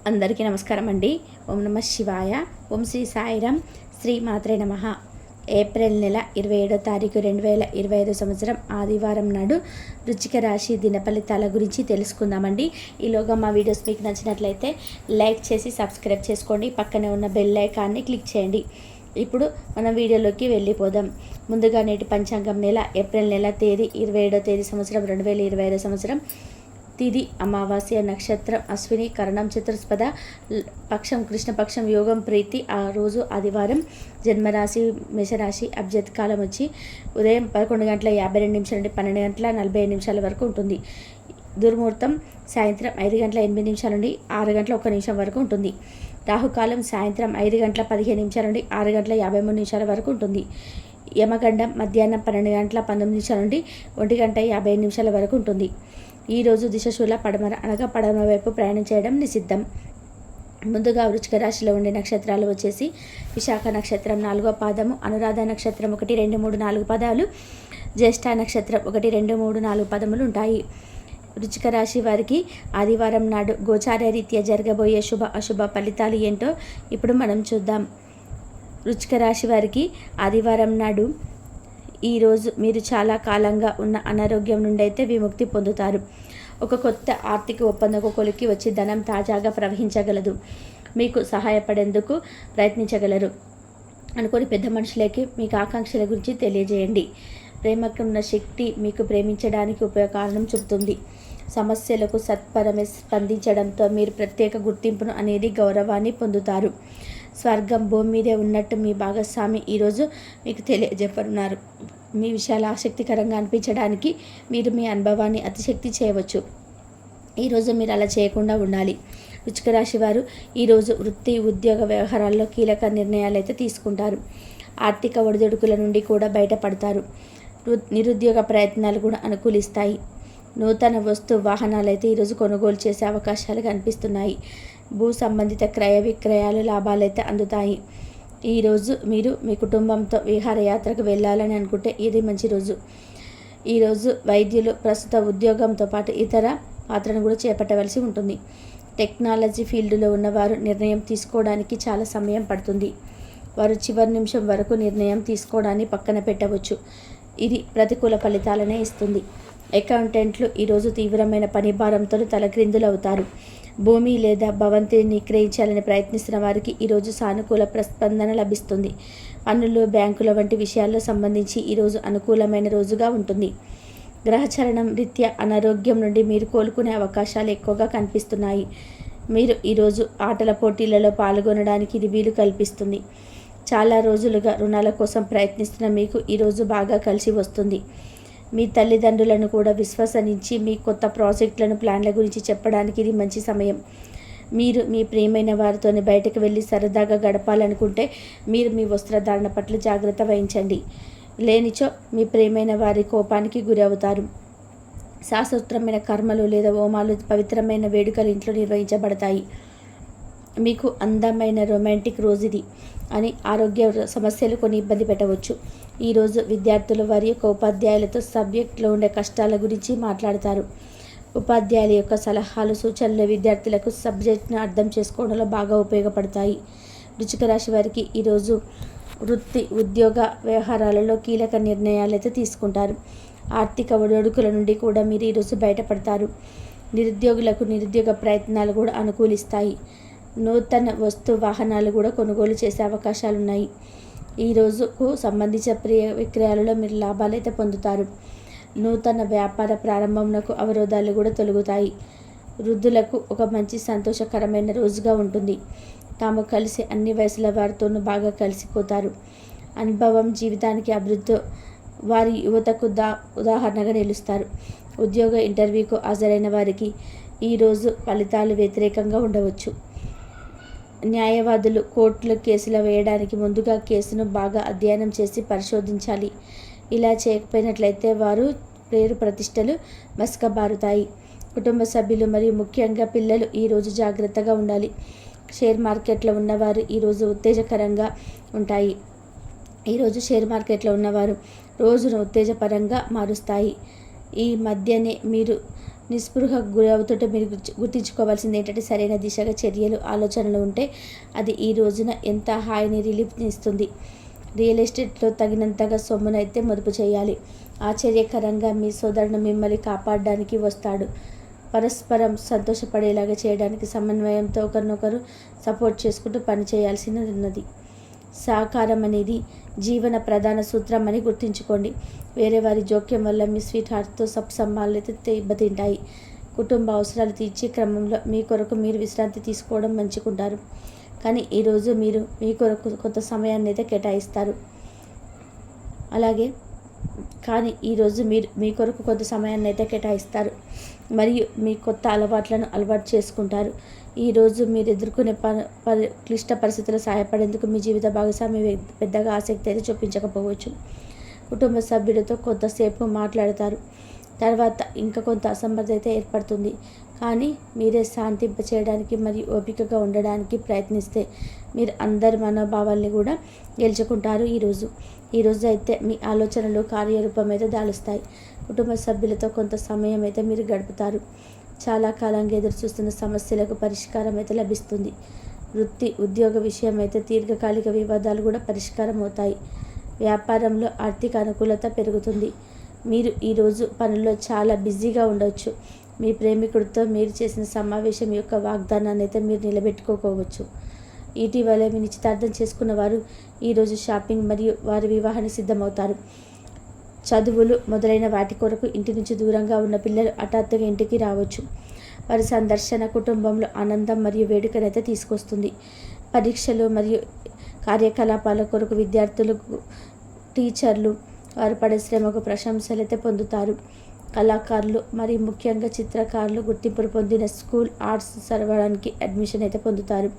అందరికీ నమస్కారం అండి. ఓం నమ శివాయ. ఓం శ్రీ సాయిరామ్. శ్రీ మాత్రే నమః. ఏప్రిల్ నెల 27వ తారీఖు 2025 సంవత్సరం ఆదివారం నాడు వృశ్చిక రాశి దిన ఫలితాల గురించి తెలుసుకుందామండి. ఈలోగా మా వీడియోస్ మీకు నచ్చినట్లయితే లైక్ చేసి సబ్స్క్రైబ్ చేసుకోండి. పక్కనే ఉన్న బెల్ ఐకాన్ని క్లిక్ చేయండి. ఇప్పుడు మనం వీడియోలోకి వెళ్ళిపోదాం. ముందుగా నేటి పంచాంగం నెల ఏప్రిల్ నెల తేదీ 27వ తేదీ సంవత్సరం 2025 సంవత్సరం. తిది అమావాస్య, నక్షత్రం అశ్విని, కరణం చతుర్స్పద, పక్షం కృష్ణపక్షం, యోగం ప్రీతి. ఆ రోజు ఆదివారం. జన్మరాశి మేషరాశి. అబ్జత్ కాలం వచ్చి ఉదయం 11:52 నుండి 12:45 వరకు ఉంటుంది. దుర్ముహూర్తం సాయంత్రం 5:08 నుండి 6:01 వరకు ఉంటుంది. రాహుకాలం సాయంత్రం 5:15 నుండి 6:53 వరకు ఉంటుంది. యమగండం మధ్యాహ్నం 12:19 నుండి 1:55 వరకు ఉంటుంది. ఈరోజు దిశశూల పడమర అనగా పడమర వైపు ప్రయాణం చేయడం నిషిద్ధం. ముందుగా వృశ్చిక రాశిలో ఉండే నక్షత్రాలు వచ్చేసి విశాఖ నక్షత్రం 4వ పాదము, అనురాధ నక్షత్రం 1, 2, 3, 4 పదాలు, జ్యేష్ఠ నక్షత్రం 1, 2, 3, 4 పదములు ఉంటాయి. వృశ్చిక రాశి వారికి ఆదివారం నాడు గోచార రీత్యా జరగబోయే శుభ అశుభ ఫలితాలు ఏంటో ఇప్పుడు మనం చూద్దాం. వృశ్చిక రాశి వారికి ఆదివారం నాడు ఈరోజు మీరు చాలా కాలంగా ఉన్న అనారోగ్యం నుండి అయితే విముక్తి పొందుతారు. ఒక కొత్త ఆర్థిక ఒప్పందం కొలికి వచ్చి ధనం తాజాగా ప్రవహించగలదు. మీకు సహాయపడేందుకు ప్రయత్నించగలరు. అనుకోని పెద్ద మనుషులకి మీకు ఆకాంక్షల గురించి తెలియజేయండి. ప్రేమకున్న శక్తి మీకు ప్రేమించడానికి ఉపయోగకారణం చూపుతుంది. సమస్యలకు సత్వరమే స్పందించడంతో మీరు ప్రత్యేక గుర్తింపును అనేది గౌరవాన్ని పొందుతారు. స్వర్గం భూమి మీదే ఉన్నట్టు మీ భాగస్వామి ఈరోజు మీకు తెలియజెప్పనున్నారు. మీ విషయాలు ఆసక్తికరంగా అనిపించడానికి మీరు మీ అనుభవాన్ని అతిశక్తి చేయవచ్చు. ఈరోజు మీరు అలా చేయకుండా ఉండాలి. వృశ్చిక రాశి వారు ఈరోజు వృత్తి ఉద్యోగ వ్యవహారాల్లో కీలక నిర్ణయాలు అయితే తీసుకుంటారు. ఆర్థిక ఒడిదుడుకుల నుండి కూడా బయటపడతారు. నిరుద్యోగ ప్రయత్నాలు కూడా అనుకూలిస్తాయి. నూతన వస్తు వాహనాలు అయితే ఈరోజు కొనుగోలు చేసే అవకాశాలు కనిపిస్తున్నాయి. భూ సంబంధిత క్రయ విక్రయాలు లాభాలైతే అందుతాయి. ఈరోజు మీరు మీ కుటుంబంతో విహారయాత్రకు వెళ్ళాలని అనుకుంటే ఇది మంచి రోజు. ఈరోజు వైద్యులు ప్రస్తుత ఉద్యోగంతో పాటు ఇతర పాత్రను కూడా చేపట్టవలసి ఉంటుంది. టెక్నాలజీ ఫీల్డ్లో ఉన్నవారు నిర్ణయం తీసుకోవడానికి చాలా సమయం పడుతుంది. వారు చివరి నిమిషం వరకు నిర్ణయం తీసుకోవడాన్ని పక్కన పెట్టవచ్చు. ఇది ప్రతికూల ఫలితాలనే ఇస్తుంది. అకౌంటెంట్లు ఈరోజు తీవ్రమైన పని భారంతో తలక్రిందులవుతారు. భూమి లేదా భవంతిని విక్రయించాలని ప్రయత్నిస్తున్న వారికి ఈరోజు సానుకూల ప్రస్పందన లభిస్తుంది. పన్నులు, బ్యాంకుల వంటి విషయాల్లో సంబంధించి ఈరోజు అనుకూలమైన రోజుగా ఉంటుంది. గ్రహచరణం రీత్యా అనారోగ్యం నుండి మీరు కోలుకునే అవకాశాలు ఎక్కువగా కనిపిస్తున్నాయి. మీరు ఈరోజు ఆటల పోటీలలో పాల్గొనడానికి ఇది వీలు కల్పిస్తుంది. చాలా రోజులుగా రుణాల కోసం ప్రయత్నిస్తున్న మీకు ఈరోజు బాగా కలిసి వస్తుంది. మీ తల్లిదండ్రులను కూడా విశ్వసించి మీ కొత్త ప్రాజెక్టులను ప్లాన్ల గురించి చెప్పడానికి ఇది మంచి సమయం. మీరు మీ ప్రియమైన వారితోనే బయటకు వెళ్ళి సరదాగా గడపాలనుకుంటే మీరు మీ వస్త్రధారణ పట్ల జాగ్రత్త వహించండి. లేనిచో మీ ప్రియమైన వారి కోపానికి గురి అవుతారు. శాస్త్రోక్తమైన కర్మలు లేదా హోమాలు, పవిత్రమైన వేడుకలు ఇంట్లో నిర్వహించబడతాయి. మీకు అందమైన రొమాంటిక్ రోజు ఇది అని ఆరోగ్య సమస్యలు కొన్ని ఇబ్బంది పెట్టవచ్చు. ఈరోజు విద్యార్థులు వారి యొక్క ఉపాధ్యాయులతో సబ్జెక్ట్లో ఉండే కష్టాల గురించి మాట్లాడతారు. ఉపాధ్యాయుల యొక్క సలహాలు, సూచనలు విద్యార్థులకు సబ్జెక్ట్ను అర్థం చేసుకోవడంలో బాగా ఉపయోగపడతాయి. వృశ్చిక రాశి వారికి ఈరోజు వృత్తి ఉద్యోగ వ్యవహారాలలో కీలక నిర్ణయాలు అయితే తీసుకుంటారు. ఆర్థిక ఒడిదుడుకుల నుండి కూడా మీరు ఈరోజు బయటపడతారు. నిరుద్యోగులకు నిరుద్యోగ ప్రయత్నాలు కూడా అనుకూలిస్తాయి. నూతన వస్తు వాహనాలు కూడా కొనుగోలు చేసే అవకాశాలు ఉన్నాయి. ఈ రోజుకు సంబంధించిన విక్రయాలలో మీరు లాభాలైతే పొందుతారు. నూతన వ్యాపార ప్రారంభంకు అవరోధాలు కూడా తొలగుతాయి. వృద్ధులకు ఒక మంచి సంతోషకరమైన రోజుగా ఉంటుంది. తాము కలిసి అన్ని వయసుల వారితోనూ బాగా కలిసిపోతారు. అనుభవం జీవితానికి అభివృద్ధి వారి యువతకు ఉదాహరణగా నిలుస్తారు. ఉద్యోగ ఇంటర్వ్యూకు హాజరైన వారికి ఈరోజు ఫలితాలు వ్యతిరేకంగా ఉండవచ్చు. న్యాయవాదులు కోర్టులో కేసులు వేయడానికి ముందుగా కేసును బాగా అధ్యయనం చేసి పరిశోధించాలి. ఇలా చేయకపోయినట్లయితే వారు పేరు ప్రతిష్టలు మసకబారుతాయి. కుటుంబ సభ్యులు మరియు ముఖ్యంగా పిల్లలు ఈరోజు జాగ్రత్తగా ఉండాలి. షేర్ మార్కెట్లో ఉన్నవారు ఈరోజు ఉత్తేజకరంగా ఉంటాయి. ఈరోజు షేర్ మార్కెట్లో ఉన్నవారు రోజును ఉత్తేజపరంగా మారుస్తాయి. ఈ మధ్యనే మీరు నిస్పృహకు గురవుతుంటే మీరు గుర్తుంచుకోవాల్సింది ఏంటంటే, సరైన దిశగా చర్యలు ఆలోచనలు ఉంటే అది ఈ రోజున ఎంత హాయిని రిలీఫ్ని ఇస్తుంది. రియల్ ఎస్టేట్లో తగినంతగా సొమ్మునైతే మదుపు చేయాలి. ఆశ్చర్యకరంగా మీ సోదరుడు మిమ్మల్ని కాపాడడానికి వస్తాడు. పరస్పరం సంతోషపడేలాగా చేయడానికి సమన్వయంతో ఒకరినొకరు సపోర్ట్ చేసుకుంటూ పనిచేయాల్సి ఉన్నది. సహకారం అనేది జీవన ప్రధాన సూత్రం అని గుర్తుంచుకోండి. వేరే వారి జోక్యం వల్ల మీ స్వీట్ హార్ట్తో సంబంధాలు అయితే దెబ్బతింటాయి. కుటుంబ అవసరాలు తీర్చే క్రమంలో మీ కొరకు మీరు విశ్రాంతి తీసుకోవడం మంచుకుంటారు. కానీ ఈరోజు మీరు మీ కొరకు కొంత సమయాన్ని అయితే కేటాయిస్తారు. ఈరోజు మీరు మీ కొరకు కొంత సమయాన్ని అయితే కేటాయిస్తారు మరియు మీ కొత్త అలవాట్లను అలవాటు చేసుకుంటారు. ఈరోజు మీరు ఎదుర్కొనే క్లిష్ట పరిస్థితుల్లో సహాయపడేందుకు మీ జీవిత భాగస్వామి పెద్దగా ఆసక్తి అయితే చూపించకపోవచ్చు. కుటుంబ సభ్యులతో కొంతసేపు మాట్లాడతారు. తర్వాత ఇంకా కొంత అసమర్థత ఏర్పడుతుంది. కానీ మీరే శాంతింప చేయడానికి మరియు ఓపికగా ఉండడానికి ప్రయత్నిస్తే మీరు అందరి మనోభావాల్ని కూడా గెలుచుకుంటారు. ఈరోజు అయితే మీ ఆలోచనలు కార్యరూపం అయితే దాలుస్తాయి. కుటుంబ సభ్యులతో కొంత సమయం అయితే మీరు గడుపుతారు. చాలా కాలంగా ఎదురు చూస్తున్న సమస్యలకు పరిష్కారం అయితే లభిస్తుంది. వృత్తి ఉద్యోగ విషయం అయితే దీర్ఘకాలిక వివాదాలు కూడా పరిష్కారం అవుతాయి. వ్యాపారంలో ఆర్థిక అనుకూలత పెరుగుతుంది. మీరు ఈరోజు పనుల్లో చాలా బిజీగా ఉండవచ్చు. మీ ప్రేమికుడితో మీరు చేసిన సమావేశం యొక్క వాగ్దానాన్ని అయితే మీరు నిలబెట్టుకోవచ్చు. ఇటీవల మీ నిశ్చితార్థం చేసుకున్న వారు ఈరోజు షాపింగ్ మరియు వారి వివాహానికి సిద్ధమవుతారు. చదువులు మొదలైన వాటి కొరకు ఇంటి నుంచి దూరంగా ఉన్న పిల్లలు హఠాత్తుగా ఇంటికి రావచ్చు. వారి సందర్శన కుటుంబంలో ఆనందం మరియు వేడుకనైతే తీసుకొస్తుంది. పరీక్షలు మరియు కార్యకలాపాల కొరకు విద్యార్థులు, టీచర్లు వారు పడే శ్రమకు ప్రశంసలు అయితే పొందుతారు. కళాకారులు మరియు ముఖ్యంగా చిత్రకారులు గుర్తింపు పొందిన స్కూల్ ఆర్ట్స్ చదవడానికి అడ్మిషన్ అయితే పొందుతారు.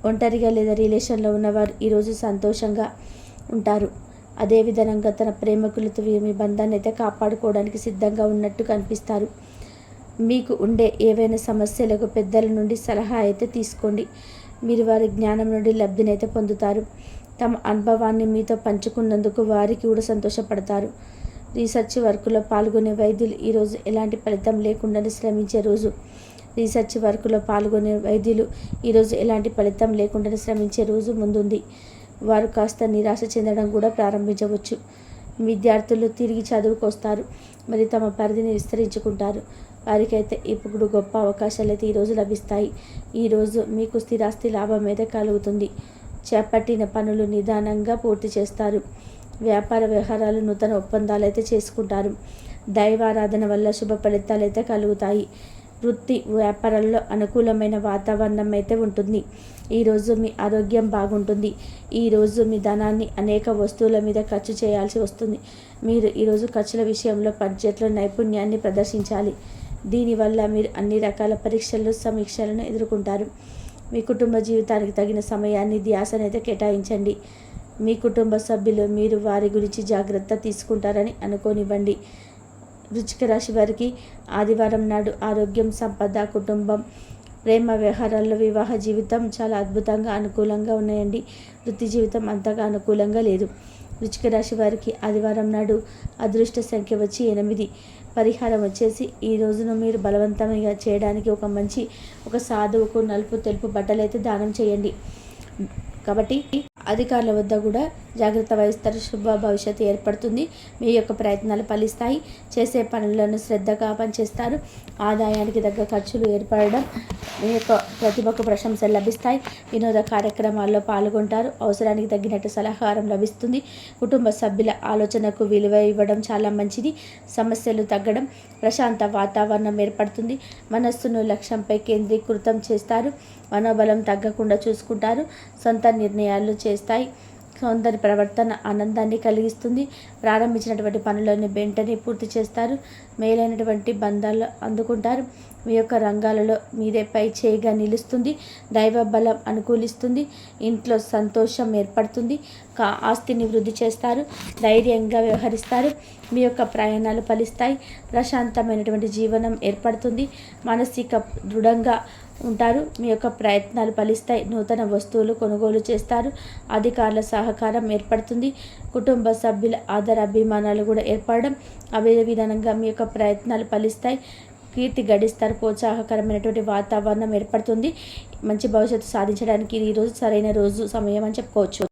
ఒంటరిగా లేదా రిలేషన్లో ఉన్నవారు ఈరోజు సంతోషంగా ఉంటారు. అదేవిధంగా తన ప్రేమికులతో మీ బంధాన్ని అయితే కాపాడుకోవడానికి సిద్ధంగా ఉన్నట్టు కనిపిస్తారు. మీకు ఉండే ఏవైనా సమస్యలకు పెద్దల నుండి సలహా అయితే తీసుకోండి. మీరు వారి జ్ఞానం నుండి లబ్ధినైతే పొందుతారు. తమ అనుభవాన్ని మీతో పంచుకున్నందుకు వారికి కూడా సంతోషపడతారు. రీసెర్చ్ వర్క్లో పాల్గొనే వైద్యులు ఈరోజు ఎలాంటి ఫలితం లేకుండానే శ్రమించే రోజు. శ్రమించే రోజు ముందుంది. వారు కాస్త నిరాశ చెందడం కూడా ప్రారంభించవచ్చు. విద్యార్థులు తిరిగి చదువుకు వస్తారు మరి తమ పరిధిని విస్తరించుకుంటారు. వారికైతే ఇప్పుడు గొప్ప అవకాశాలు అయితే ఈరోజు లభిస్తాయి. ఈరోజు మీకు స్థిరాస్తి లాభం అయితే కలుగుతుంది. చేపట్టిన పనులు నిదానంగా పూర్తి చేస్తారు. వ్యాపార వ్యవహారాలు నూతన ఒప్పందాలు అయితే చేసుకుంటారు. దైవారాధన వల్ల శుభ ఫలితాలు అయితే కలుగుతాయి. వృత్తి వ్యాపారాల్లో అనుకూలమైన వాతావరణం అయితే ఉంటుంది. ఈరోజు మీ ఆరోగ్యం బాగుంటుంది. ఈరోజు మీ ధనాన్ని అనేక వస్తువుల మీద ఖర్చు చేయాల్సి వస్తుంది. మీరు ఈరోజు ఖర్చుల విషయంలో బడ్జెట్లో నైపుణ్యాన్ని ప్రదర్శించాలి. దీనివల్ల మీరు అన్ని రకాల పరీక్షలు, సమీక్షలను ఎదుర్కొంటారు. మీ కుటుంబ జీవితానికి తగిన సమయాన్ని, ధ్యాసనైతే కేటాయించండి. మీ కుటుంబ సభ్యులు మీరు వారి గురించి జాగ్రత్త తీసుకుంటారని అనుకోనివ్వండి. వృశ్చిక రాశి వారికి ఆదివారం నాడు ఆరోగ్యం, సంపద, కుటుంబం, ప్రేమ వ్యవహారాల్లో, వివాహ జీవితం చాలా అద్భుతంగా అనుకూలంగా ఉన్నాయండి. వృత్తి జీవితం అంతగా అనుకూలంగా లేదు. వృశ్చిక రాశి వారికి ఆదివారం నాడు అదృష్ట సంఖ్య వచ్చి 8. పరిహారం వచ్చేసి ఈ రోజును మీరు బలవంతంగా చేయడానికి ఒక సాధువుకు నలుపు తెలుపు బట్టలు అయితే దానం చేయండి. కాబట్టి అధికారుల వద్ద కూడా జాగ్రత్త వహిస్తారు. శుభ భవిష్యత్తు ఏర్పడుతుంది. మీ యొక్క ప్రయత్నాలు ఫలిస్తాయి. చేసే పనులను శ్రద్ధగా పనిచేస్తారు. ఆదాయానికి తగ్గ ఖర్చులు ఏర్పడడం, మీ యొక్క ప్రతిభకు ప్రశంసలు లభిస్తాయి. వినోద కార్యక్రమాల్లో పాల్గొంటారు. అవసరానికి తగినట్టు సలహారం లభిస్తుంది. కుటుంబ సభ్యుల ఆలోచనకు విలువ ఇవ్వడం చాలా మంచిది. సమస్యలు తగ్గడం, ప్రశాంత వాతావరణం ఏర్పడుతుంది. మనస్సును లక్ష్యంపై కేంద్రీకృతం చేస్తారు. మనోబలం తగ్గకుండా చూసుకుంటారు. సొంత నిర్ణయాలు చేస్తాయి. సౌందర్య ప్రవర్తన ఆనందాన్ని కలిగిస్తుంది. ప్రారంభించినటువంటి పనులను వెంటనే పూర్తి చేస్తారు. మేలైనటువంటి బంధాలు అందుకుంటారు. మీ యొక్క రంగాలలో మీదే పై చేయిగా నిలుస్తుంది. దైవ బలం అనుకూలిస్తుంది. ఇంట్లో సంతోషం ఏర్పడుతుంది. ఆస్తిని వృద్ధి చేస్తారు. ధైర్యంగా వ్యవహరిస్తారు. మీ యొక్క ప్రయాణాలు ఫలిస్తాయి. ప్రశాంతమైనటువంటి జీవనం ఏర్పడుతుంది. మానసిక దృఢంగా ఉంటారు. మీ యొక్క ప్రయత్నాలు ఫలిస్తాయి. నూతన వస్తువులు కొనుగోలు చేస్తారు. అధికారుల సహకారం ఏర్పడుతుంది. కుటుంబ సభ్యుల ఆదర అభిమానాలు కూడా ఏర్పడడం, అదే విధంగా మీ యొక్క ప్రయత్నాలు ఫలిస్తాయి. కీర్తి గడిస్తారు. ప్రోత్సాహకరమైనటువంటి వాతావరణం ఏర్పడుతుంది. మంచి భవిష్యత్తు సాధించడానికి ఈరోజు సరైన రోజు సమయం అని చెప్పుకోవచ్చు.